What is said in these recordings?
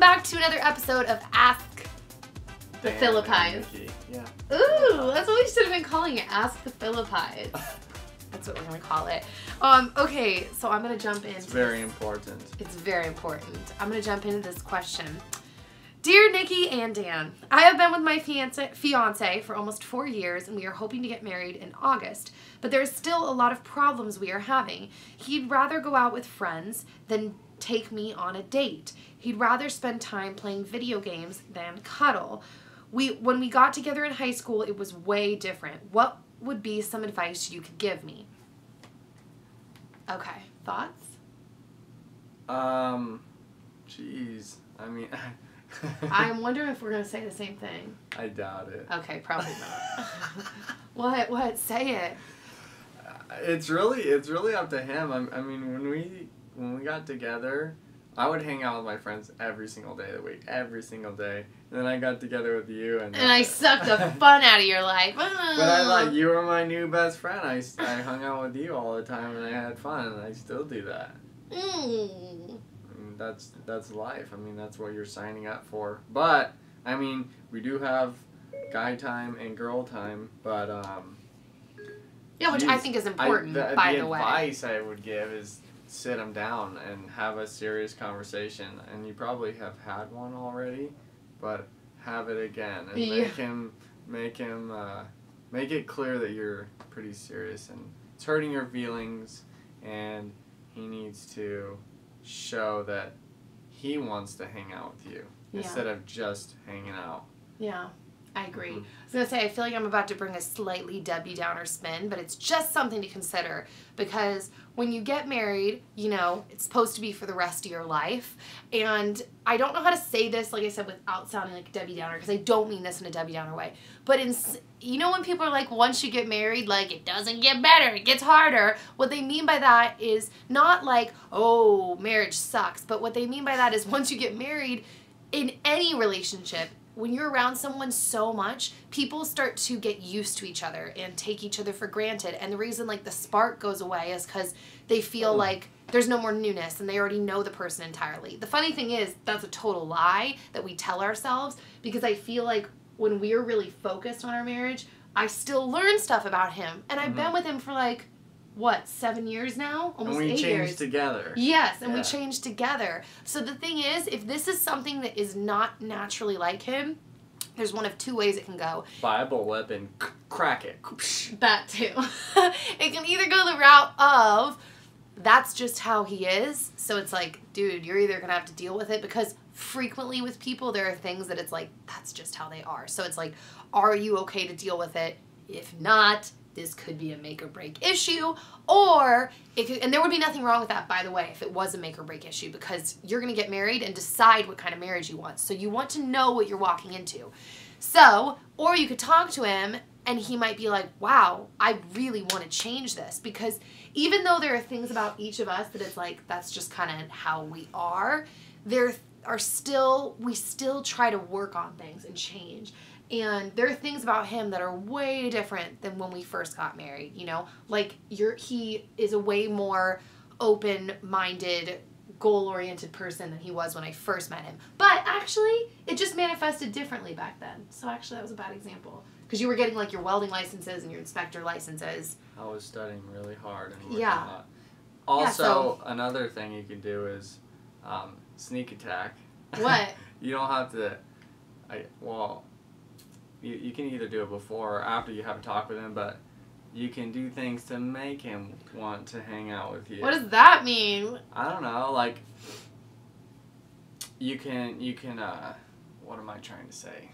back to another episode of Ask the Phillippis. Yeah. Ooh, that's what we should have been calling it. Ask the Phillippis. That's what we're going to call it. Okay, so I'm going to jump in. It's very important. It's very important. I'm going to jump into this question. Dear Nikki and Dan, I have been with my fiance for almost 4 years, and we are hoping to get married in August. But there's still a lot of problems we are having. He'd rather go out with friends than take me on a date. He'd rather spend time playing video games than cuddle. When we got together in high school, it was way different. What would be some advice you could give me? Okay, thoughts? Jeez. I mean... I'm wondering if we're going to say the same thing. I doubt it. Okay, probably not. What? Say it. It's really up to him. I mean, when we got together, I would hang out with my friends every single day of the week, every single day. And then I got together with you, and I sucked the fun out of your life. But I you were my new best friend. I hung out with you all the time, and I had fun, and I still do that. That's life. I mean, that's what you're signing up for. But I mean, we do have guy time and girl time, but yeah, which I think is important. By the way, the advice I would give is sit them down and have a serious conversation. And you probably have had one already, but have it again and make it clear that you're pretty serious and it's hurting your feelings, and he needs to show that he wants to hang out with you instead of just hanging out. Yeah, I agree. I was going to say, I feel like I'm about to bring a slightly Debbie Downer spin, but it's just something to consider, because when you get married, you know, it's supposed to be for the rest of your life. And I don't know how to say this, like I said, without sounding like a Debbie Downer, because I don't mean this in a Debbie Downer way. But you know when people are like, once you get married, like, it doesn't get better, it gets harder. What they mean by that is not like, oh, marriage sucks. But what they mean by that is once you get married, in any relationship, when you're around someone so much, people start to get used to each other and take each other for granted. And the reason, like, the spark goes away is because they feel like there's no more newness and they already know the person entirely. The funny thing is, that's a total lie that we tell ourselves, because I feel like when we're really focused on our marriage, I still learn stuff about him. And I've been with him for, like, what, 7 years now? Almost 8 years. And we changed together. Yes, and we changed together. So the thing is, if this is something that is not naturally like him, there's one of two ways it can go. Buy a bullet and crack it. That too. It can either go the route of, that's just how he is. So it's like, dude, you're either going to have to deal with it, because frequently with people, there are things that it's like, that's just how they are. So it's like, are you okay to deal with it? If not, this could be a make or break issue, or it could, and there would be nothing wrong with that, by the way, if it was a make or break issue, because you're going to get married and decide what kind of marriage you want. So you want to know what you're walking into. So, or you could talk to him and he might be like, wow, I really want to change this, because even though there are things about each of us that it's like, that's just kind of how we are, we still try to work on things and change. And there are things about him that are way different than when we first got married, you know? Like, he is a way more open-minded, goal-oriented person than he was when I first met him. But actually, it just manifested differently back then. So actually, that was a bad example. Because you were getting, like, your welding licenses and your inspector licenses. I was studying really hard and working a lot. Also, another thing you can do is sneak attack. What? You don't have to... You can either do it before or after you have a talk with him, but you can do things to make him want to hang out with you. What does that mean? I don't know, like, you can, what am I trying to say?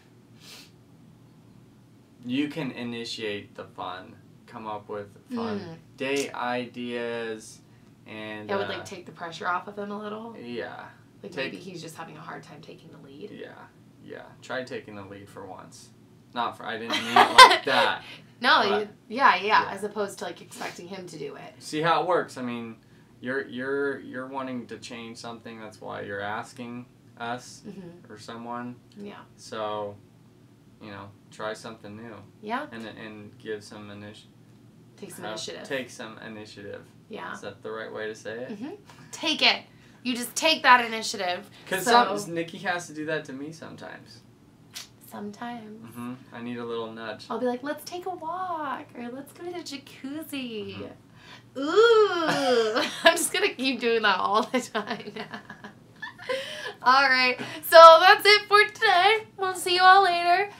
You can initiate the fun, come up with fun date ideas, and... It would, like, take the pressure off of him a little? Yeah. Like, maybe he's just having a hard time taking the lead? Yeah. Try taking the lead for once. I didn't mean it like that. No, yeah, as opposed to, like, expecting him to do it. See how it works. I mean, you're wanting to change something. That's why you're asking us or someone. Yeah. So, you know, try something new. Yeah. And give some initiative. Take some initiative. Take some initiative. Yeah. Is that the right way to say it? Take it. You just take that initiative. Because Nikki has to do that to me sometimes. Sometimes. I need a little nudge. I'll be like, let's take a walk, or let's go to the jacuzzi. Ooh. I'm just going to keep doing that all the time. Alright, so that's it for today. We'll see you all later.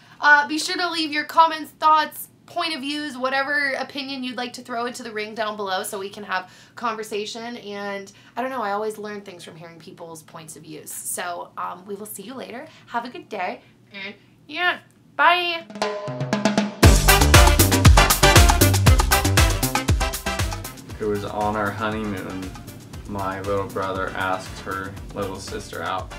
Be sure to leave your comments, thoughts, point of views, whatever opinion you'd like to throw into the ring down below so we can have conversation. And I don't know, I always learn things from hearing people's points of views. So we will see you later. Have a good day. And yeah, bye. It was on our honeymoon, my little brother asked her little sister out.